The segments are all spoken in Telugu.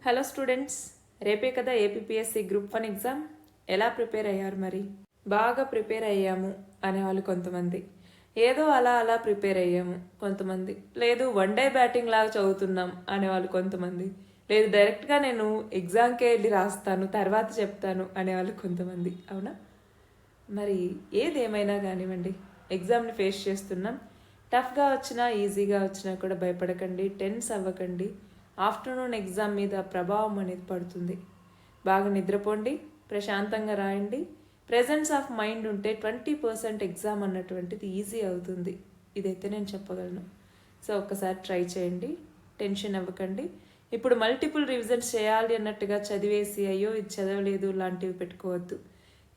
హలో స్టూడెంట్స్, రేపే కదా ఏపీపీఎస్సీ గ్రూప్ 1 ఎగ్జామ్. ఎలా ప్రిపేర్ అయ్యారు? మరి బాగా ప్రిపేర్ అయ్యాము అనేవాళ్ళు కొంతమంది, ఏదో అలా అలా ప్రిపేర్ అయ్యాము కొంతమంది, లేదు వన్ డే బ్యాటింగ్ లాగా చదువుతున్నాం అనేవాళ్ళు కొంతమంది, లేదు డైరెక్ట్గా నేను ఎగ్జామ్కే వెళ్ళి రాస్తాను తర్వాత చెప్తాను అనేవాళ్ళు కొంతమంది. అవునా? మరి ఏదేమైనా కానివ్వండి, ఎగ్జామ్ని ఫేస్ చేస్తున్నాం. టఫ్గా వచ్చినా ఈజీగా వచ్చినా కూడా భయపడకండి, టెన్స్ అవ్వకండి. ఆఫ్టర్నూన్ ఎగ్జామ్ మీద ప్రభావం అనేది పడుతుంది. బాగా నిద్రపోండి, ప్రశాంతంగా రాయండి. ప్రెజెన్స్ ఆఫ్ మైండ్ ఉంటే 20% ఎగ్జామ్ అన్నటువంటిది ఈజీ అవుతుంది. ఇదైతే నేను చెప్పగలను. సో ఒక్కసారి ట్రై చేయండి, టెన్షన్ అవ్వకండి. ఇప్పుడు మల్టిపుల్ రివిజన్స్ చేయాలి అన్నట్టుగా చదివేసి అయ్యో ఇది చదవలేదు లాంటివి పెట్టుకోవద్దు.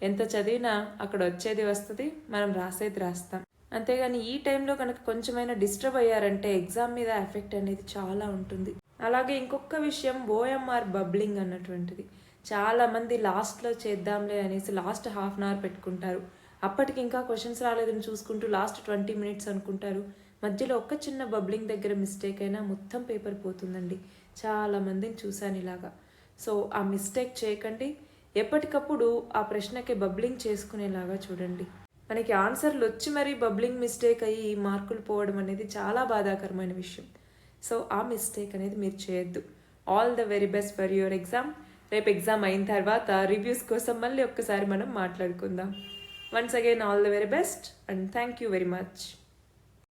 ఎంత చదివినా అక్కడ వచ్చేది వస్తుంది, మనం రాసేది రాస్తాం. అంతేగాని ఈ టైంలో కనుక కొంచెమైనా డిస్టర్బ్ అయ్యారంటే ఎగ్జామ్ మీద ఎఫెక్ట్ అనేది చాలా ఉంటుంది. అలాగే ఇంకొక విషయం, ఓఎంఆర్ బబ్లింగ్ అన్నటువంటిది చాలామంది లాస్ట్లో చేద్దాంలే అనేసి లాస్ట్ హాఫ్ అన్ అవర్ పెట్టుకుంటారు. అప్పటికి ఇంకా క్వశ్చన్స్ రాలేదని చూసుకుంటూ లాస్ట్ 20 minutes అనుకుంటారు. మధ్యలో ఒక్క చిన్న బబ్లింగ్ దగ్గర మిస్టేక్ అయినా మొత్తం పేపర్ పోతుందండి. చాలామందిని చూశాను ఇలాగా. సో ఆ మిస్టేక్ చేయకండి. ఎప్పటికప్పుడు ఆ ప్రశ్నకి బబ్లింగ్ చేసుకునేలాగా చూడండి. మనకి ఆన్సర్లు వచ్చి మరీ బబ్లింగ్ మిస్టేక్ అయ్యి మార్కులు పోవడం అనేది చాలా బాధాకరమైన విషయం. సో ఆ మిస్టేక్ అనేది మీరు చేయొద్దు. All the very best for your exam. రేపు ఎగ్జామ్ అయిన తర్వాత రివ్యూస్ కోసం మళ్ళీ ఒక్కసారి మనం మాట్లాడుకుందాం. Once again all the very best and thank you very much.